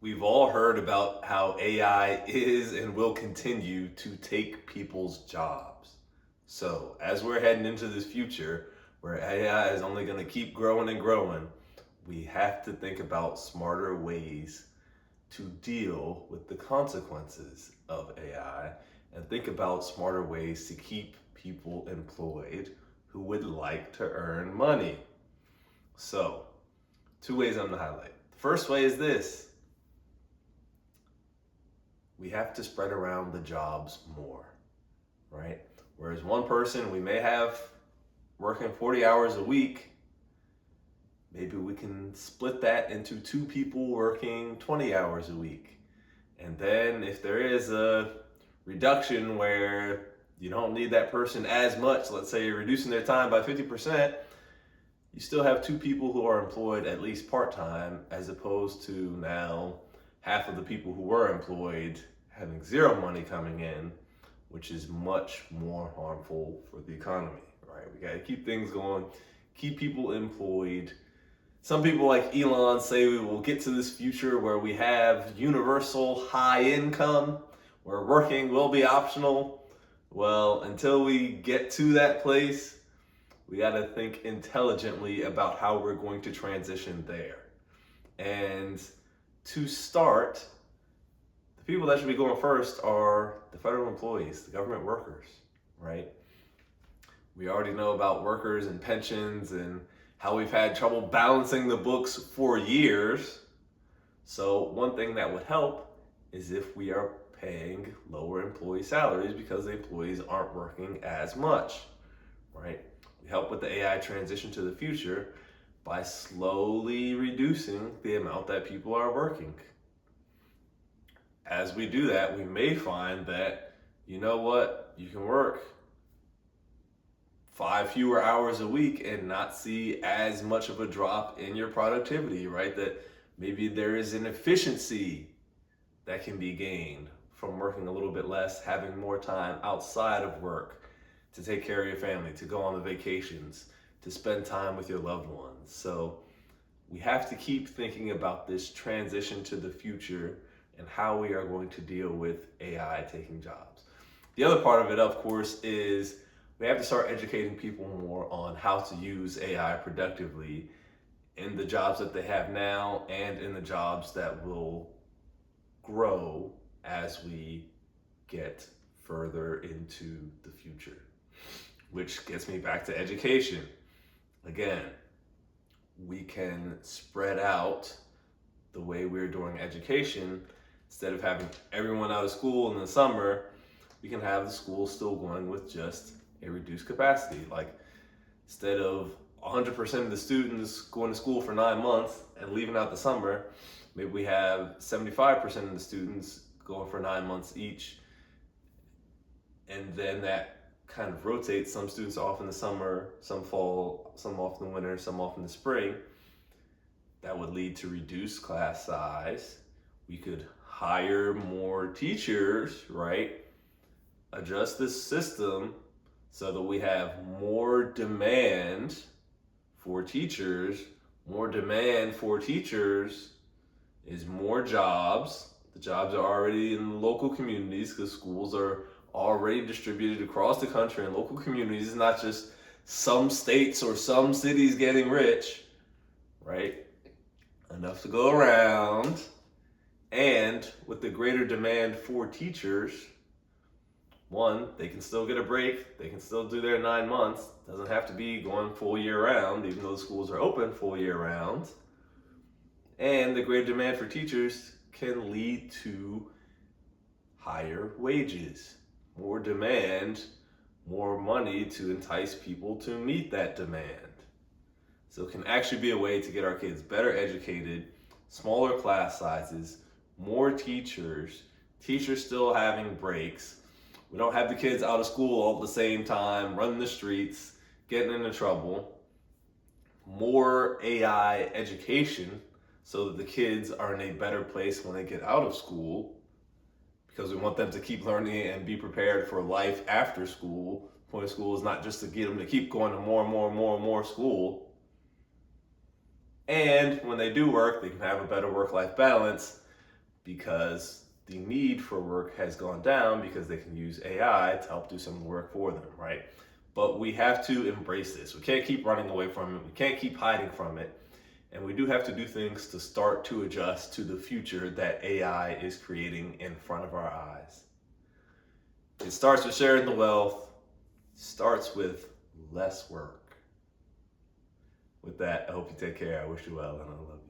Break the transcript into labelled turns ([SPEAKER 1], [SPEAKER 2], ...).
[SPEAKER 1] We've all heard about how AI is and will continue to take people's jobs. So, as we're heading into this future where AI is only going to keep growing and growing, we have to think about smarter ways to deal with the consequences of AI and think about smarter ways to keep people employed who would like to earn money. So, two ways I'm going to highlight. The first way is this: we have to spread around the jobs more, right? Whereas one person we may have working 40 hours a week, maybe we can split that into two people working 20 hours a week. And then if there is a reduction where you don't need that person as much, let's say you're reducing their time by 50%, you still have two people who are employed at least part-time, as opposed to now half of the people who were employed having zero money coming in, which is much more harmful for the economy, right? We got to keep things going, keep people employed. Some people like Elon say we will get to this future where we have universal high income, where working will be optional. Well, until we get to that place, we got to think intelligently about how we're going to transition there. And to start, the people that should be going first are the federal employees, the government workers, right? We already know about workers and pensions and how we've had trouble balancing the books for years. So one thing that would help is if we are paying lower employee salaries because the employees aren't working as much, right? We help with the AI transition to the future by slowly reducing the amount that people are working. As we do that, we may find that, you know what, you can work 5 fewer hours a week and not see as much of a drop in your productivity, right? That maybe there is an efficiency that can be gained from working a little bit less, having more time outside of work to take care of your family, to go on the vacations, to spend time with your loved ones. So we have to keep thinking about this transition to the future and how we are going to deal with AI taking jobs. The other part of it, of course, is we have to start educating people more on how to use AI productively in the jobs that they have now and in the jobs that will grow as we get further into the future. Which gets me back to education. Again, we can spread out the way we're doing education. Instead of having everyone out of school in the summer, we can have the school still going with just a reduced capacity. Like, instead of 100% of the students going to school for 9 months and leaving out the summer, maybe we have 75% of the students going for 9 months each. And then that kind of rotates. Some students off in the summer, some fall, some off in the winter, some off in the spring. That would lead to reduced class size. We could hire more teachers, right? Adjust this system so that we have more demand for teachers. More demand for teachers is more jobs. The jobs are already in the local communities because schools are already distributed across the country in local communities. It's not just some states or some cities getting rich, right? Enough to go around. And with the greater demand for teachers, one, they can still get a break. They can still do their 9 months. Doesn't have to be going full year round, even though the schools are open full year round. And the greater demand for teachers can lead to higher wages, more demand, more money to entice people to meet that demand. So it can actually be a way to get our kids better educated, smaller class sizes, more teachers, teachers still having breaks. We don't have the kids out of school all at the same time, running the streets, getting into trouble. More AI education so that the kids are in a better place when they get out of school, because we want them to keep learning and be prepared for life after school. The point of school is not just to get them to keep going to more and more and more and more school. And when they do work, they can have a better work-life balance because the need for work has gone down because they can use AI to help do some of the work for them, right? But we have to embrace this. We can't keep running away from it. We can't keep hiding from it. And we do have to do things to start to adjust to the future that AI is creating in front of our eyes. It starts with sharing the wealth, starts with less work. With that, I hope you take care. I wish you well, and I love you.